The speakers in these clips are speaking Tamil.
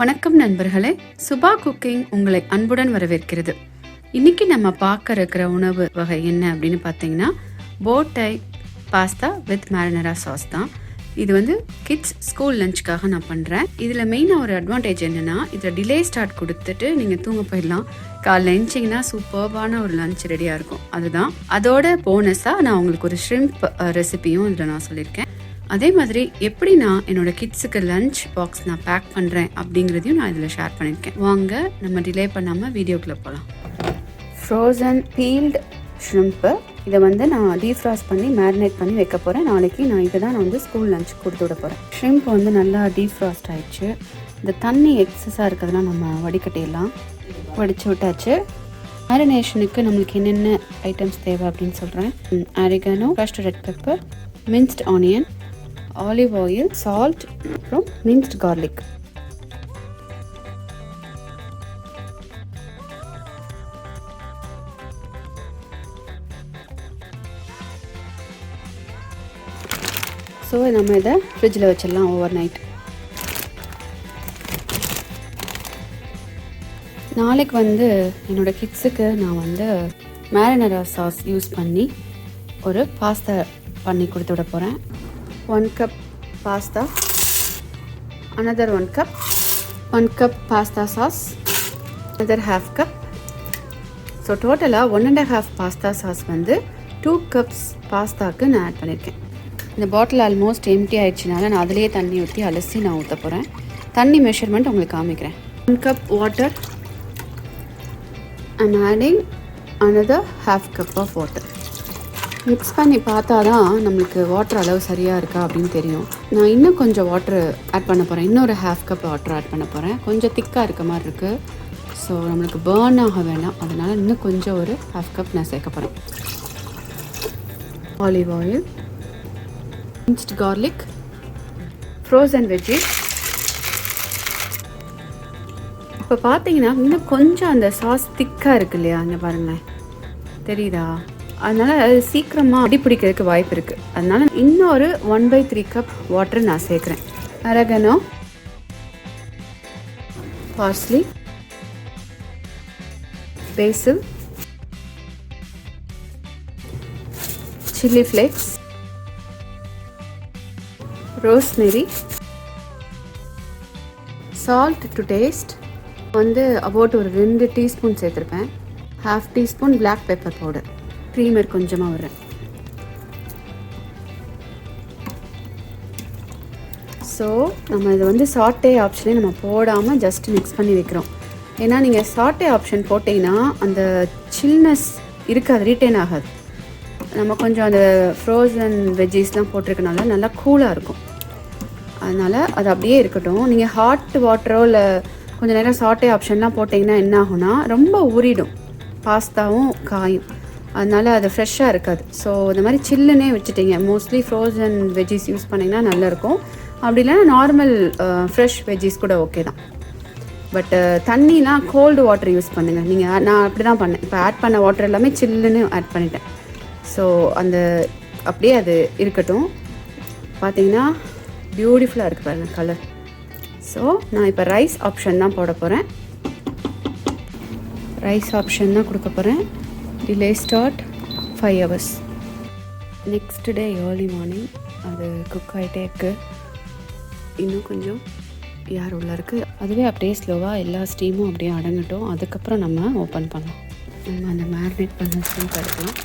வணக்கம் நண்பர்களே, சுபா குக்கிங் உங்களை அன்புடன் வரவேற்கிறது. இன்னைக்கு நம்ம பார்க்க இருக்கிற உணவு வகை என்ன அப்படின்னு பார்த்தீங்கன்னா, போட்டை பாஸ்தா வித் மேரினரா சாஸ் தான். இது வந்து கிட்ஸ் ஸ்கூல் லஞ்சுக்காக நான் பண்ணுறேன். இதில் மெயினாக ஒரு அட்வான்டேஜ் என்னென்னா, இதில் டிலே ஸ்டார்ட் கொடுத்துட்டு நீங்கள் தூங்க போயிடலாம். காலைல எழுந்திங்கன்னா சூப்பர்பான ஒரு லஞ்ச் ரெடியாக இருக்கும். அதுதான் அதோட போனஸாக நான் உங்களுக்கு ஒரு ஷ்ரிம்ப் ரெசிபியும் இதில் நான் சொல்லியிருக்கேன். அதே மாதிரி எப்படி நான் என்னோட கிட்ஸுக்கு லஞ்ச் பாக்ஸ் நான் பேக் பண்ணுறேன் அப்படிங்கிறதையும் நான் இதில் ஷேர் பண்ணியிருக்கேன். வாங்க நம்ம டிலே பண்ணாமல் வீடியோக்குள்ளே போகலாம். ஃப்ரோசன் பீல்டு ஷ்ரிம்ப்பு இதை வந்து நான் டீஃப்ராஸ்ட் பண்ணி மேரினேட் பண்ணி வைக்க போகிறேன். நாளைக்கு நான் இதை தான் நான் வந்து ஸ்கூல் லஞ்ச் கொடுத்து விட போகிறேன். ஷ்ரிம்ப் வந்து நல்லா டீஃப்ராஸ்ட் ஆயிடுச்சு. இந்த தண்ணி எக்ஸஸாக இருக்கிறதுலாம் நம்ம வடிகட்டிடலாம். வடித்து விட்டாச்சு. மேரினேஷனுக்கு நம்மளுக்கு என்னென்ன ஐட்டம்ஸ் தேவை அப்படின்னு சொல்கிறேன். Oregano, crushed red pepper, மின்ஸ்ட் onion, olive oil, salt, அப்புறம் மின்ஸ்ட் கார்லிக். ஸோ நம்ம இதை ஃப்ரிட்ஜில் வச்சிடலாம் ஓவர் நைட். நாளைக்கு வந்து என்னோடய கிட்ஸுக்கு நான் வந்து மேரினரா சாஸ் யூஸ் பண்ணி ஒரு பாஸ்தா பண்ணி கொடுத்து விட போகிறேன். 1 cup pasta, another 1 cup pasta sauce, another half cup. So டோட்டலாக 1.5 pasta sauce வந்து 2 cups பாஸ்தாவுக்கு நான் ஆட் பண்ணியிருக்கேன். இந்த பாட்டில் ஆல்மோஸ்ட் எம்டி ஆயிடுச்சுனால நான் அதிலேயே தண்ணி ஊற்றி அலசி நான் ஊற்ற போகிறேன். தண்ணி மெஷர்மெண்ட் உங்களுக்கு காமிக்கிறேன். 1 cup water, I'm adding another half cup of water. Mix பண்ணி பார்த்தா தான் நம்மளுக்கு வாட்டர் அளவு சரியாக இருக்கா அப்படின்னு தெரியும். நான் இன்னும் கொஞ்சம் வாட்டர் ஆட் பண்ண போகிறேன். இன்னொரு half cup வாட்டர் ஆட் பண்ண போகிறேன். கொஞ்சம் திக்காக இருக்க மாதிரி இருக்குது. ஸோ நம்மளுக்கு பேர்ன் ஆக வேண்டாம், அதனால் இன்னும் கொஞ்சம் ஒரு half cup நான் சேர்க்க போகிறேன். Olive oil, மின்ஸ்ட் garlic, frozen veggies. இப்போ பார்த்தீங்கன்னா இன்னும் கொஞ்சம் அந்த சாஸ் திக்காக இருக்கு இல்லையா, அங்கே பாருங்களேன், தெரியுதா? அதனால் அது சீக்கிரமாக அடிப்பிடிக்கிறதுக்கு வாய்ப்பு இருக்குது. அதனால் இன்னொரு 1/3 கப் வாட்டர் நான் சேர்க்குறேன். Oregano, parsley, basil, chilli flakes, rosemary, salt to taste வந்து அபவுட் ஒரு 2 டீஸ்பூன் சேர்த்துருப்பேன். 1/2 teaspoon black pepper powder, creamer கொஞ்சமாக விடுறேன். ஸோ நம்ம இதை வந்து சாட்டே ஆப்ஷனே நம்ம போடாமல் ஜஸ்ட் மிக்ஸ் பண்ணி வைக்கிறோம். ஏன்னா நீங்கள் சாட்டே ஆப்ஷன் போட்டிங்கன்னா அந்த சில்னஸ் இருக்காது, ரீட்டைன் ஆகாது. நம்ம கொஞ்சம் அந்த ஃப்ரோசன் வெஜ்ஜீஸ்லாம் போட்டிருக்கனால நல்லா கூலாக இருக்கும். அதனால் அது அப்படியே இருக்கட்டும். நீங்கள் ஹாட் வாட்டரோ இல்லை கொஞ்சம் நேரம் சாட்டே ஆப்ஷன்லாம் போட்டிங்கன்னா என்ன ஆகும்னா ரொம்ப ஊறிடும் பாஸ்தாவும் காயும். அதனால் அது ஃப்ரெஷ்ஷாக இருக்காது. ஸோ இந்த மாதிரி சில்லுன்னே வச்சுட்டிங்க. மோஸ்ட்லி ஃப்ரோசன் வெஜ்ஜீஸ் யூஸ் பண்ணிங்கன்னா நல்லாயிருக்கும். அப்படி இல்லைன்னா நார்மல் ஃப்ரெஷ் வெஜ்ஜீஸ் கூட ஓகே தான். பட் தண்ணிலாம் கோல்டு வாட்டர் யூஸ் பண்ணுங்கள். நீங்கள் நான் அப்படி தான் பண்ணேன். இப்போ ஆட் பண்ண வாட்டர் எல்லாமே சில்லுன்னு ஆட் பண்ணிட்டேன். ஸோ அந்த அப்படியே அது இருக்கட்டும். பார்த்தீங்கன்னா பியூட்டிஃபுல்லாக இருக்குது பாருங்கள் கலர். ஸோ நான் இப்போ ரைஸ் ஆப்ஷன் தான் போட போகிறேன். ரைஸ் ஆப்ஷன் தான் கொடுக்க போகிறேன். Delay start 5 hours. Next day early morning அது குக் ஆகிட்டே இருக்குது. இன்னும் கொஞ்சம் யார் உள்ள இருக்குது. அதுவே அப்படியே ஸ்லோவாக எல்லா ஸ்டீமும் அப்படியே அடங்கட்டும். அதுக்கப்புறம் நம்ம ஓப்பன் பண்ணலாம். நம்ம அந்த மேரினேட் பண்ண ஸ்டீம் எடுக்கலாம்.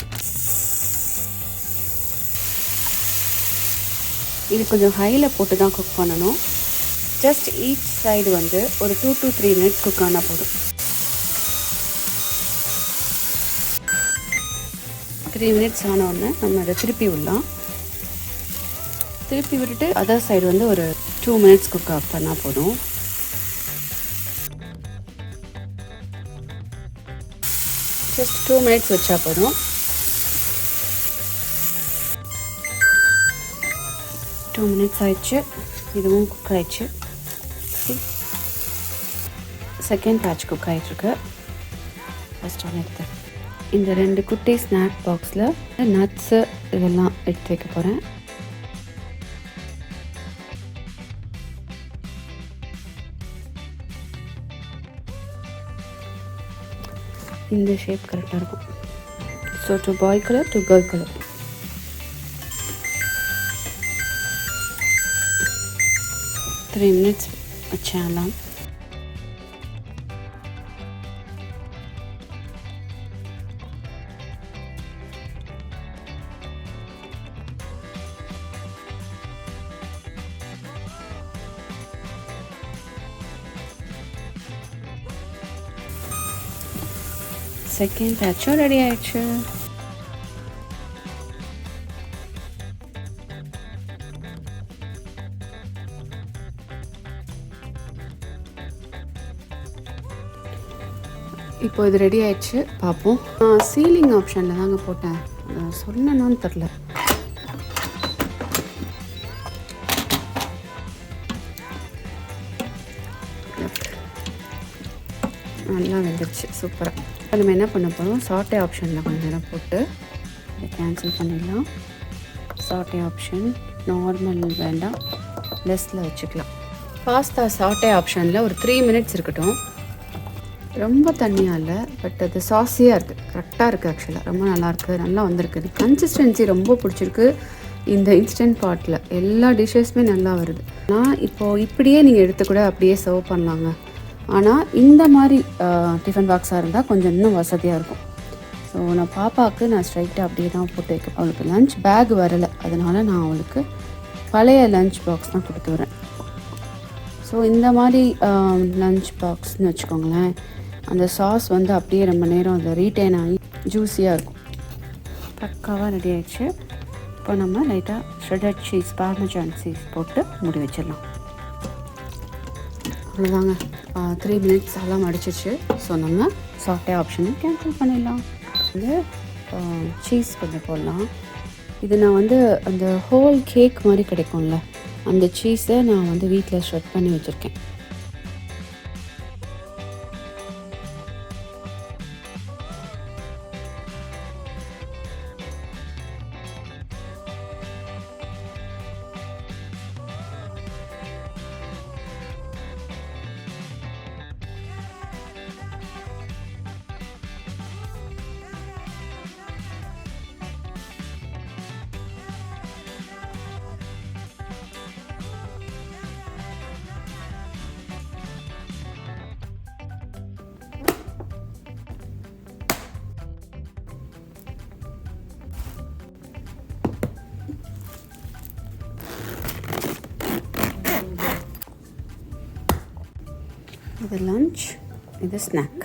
இது கொஞ்சம் ஹையில் போட்டு தான் குக் பண்ணணும். ஜஸ்ட் ஈச் சைடு வந்து ஒரு 2 to 3 minutes குக் ஆனால் போதும். 3 minutes ஆன உடனே நம்ம அதை திருப்பி விடலாம். திருப்பி விட்டுட்டு அதர் சைடு வந்து ஒரு 2 minutes குக் ஆஃப் பண்ணால் போதும். ஜஸ்ட் 2 minutes வச்சா போதும். 2 minutes ஆயிடுச்சு. இதுவும் குக் ஆயிடுச்சு. செகண்ட் பேட்ச் குக் ஆகிட்டுருக்கு. ஃபஸ்ட் ஒன்று எடுத்து இந்த 2 குட்டி ஸ்நாக் பாக்ஸில் நட்ஸு இதெல்லாம் எடுத்து வைக்க போகிறேன். இந்த ஷேப் கரெக்டாக இருக்கும். So to bye colour to girl colour. Three minutes வச்சிடலாம். செகண்ட் பேட்சும் ரெடி ஆயிடுச்சு. இப்போ இது ரெடி ஆயிடுச்சு, பார்ப்போம். சீலிங் ஆப்ஷனில் தாங்க போட்டேன், சொல்லணும்னு தெரில. நல்லா வெந்துருச்சு, சூப்பராக. இப்போ நம்ம என்ன பண்ண போகிறோம், சாட்டே ஆப்ஷனில் கொஞ்சம் நேரம் போட்டு இதை கேன்சல் பண்ணிடலாம். சாட்டே ஆப்ஷன் நார்மல் வேண்டாம், லெஸ்ஸில் வச்சுக்கலாம். பாஸ்தா சாட்டே ஆப்ஷனில் ஒரு 3 மினிட்ஸ் இருக்கட்டும். ரொம்ப தண்ணியாக இல்லை, பட் அது சாஸியாக இருக்குது, கரெக்டாக இருக்குது. ஆக்சுவலாக ரொம்ப நல்லாயிருக்கு, நல்லா வந்திருக்கு. கன்சிஸ்டன்சி ரொம்ப பிடிச்சிருக்கு. இந்த இன்ஸ்டன்ட் பாட்டில் எல்லா டிஷ்ஷஸுமே நல்லா வருது. ஆனால் இப்போது இப்படியே நீங்கள் எடுத்து கூட அப்படியே சர்வ் பண்ணலாங்க. ஆனால் இந்த மாதிரி டிஃபன் பாக்ஸாக இருந்தால் கொஞ்சம் இன்னும் வசதியாக இருக்கும். ஸோ நான் பாப்பாவுக்கு நான் ஸ்ட்ரைட்டாக அப்படியே தான் போட்டு வைக்க. அவளுக்கு லஞ்ச் பேக் வரலை, அதனால் நான் அவளுக்கு பழைய லஞ்ச் பாக்ஸ் தான் கொடுத்து வரேன். ஸோ இந்த மாதிரி லஞ்ச் பாக்ஸ்னு வச்சுக்கோங்களேன், அந்த சாஸ் வந்து அப்படியே ரொம்ப நேரம் அதில் ரீட்டைன் ஆகி ஜூஸியாக இருக்கும். பக்காவாக ரெடி ஆகிடுச்சு. இப்போ நம்ம லைட்டாக ஷ்ரெடட் சீஸ், பார்மஜான் சீஸ் போட்டு மூடி வச்சிடலாம். அவ்வளோதாங்க, 3 மினிட்ஸ் எல்லாம் அடிச்சிச்சு. ஸோ நம்ம சாஃப்டே ஆப்ஷனை கேன்சல் பண்ணிடலாம். வந்து சீஸ் கொஞ்சம் போடலாம். இது நான் வந்து அந்த ஹோல் கேக் மாதிரி கிடைக்கும்ல, அந்த சீஸை நான் வந்து வீட்டில் ஷ்ரெட் பண்ணி வச்சுருக்கேன். இது லஞ்ச், இது ஸ்நாக்.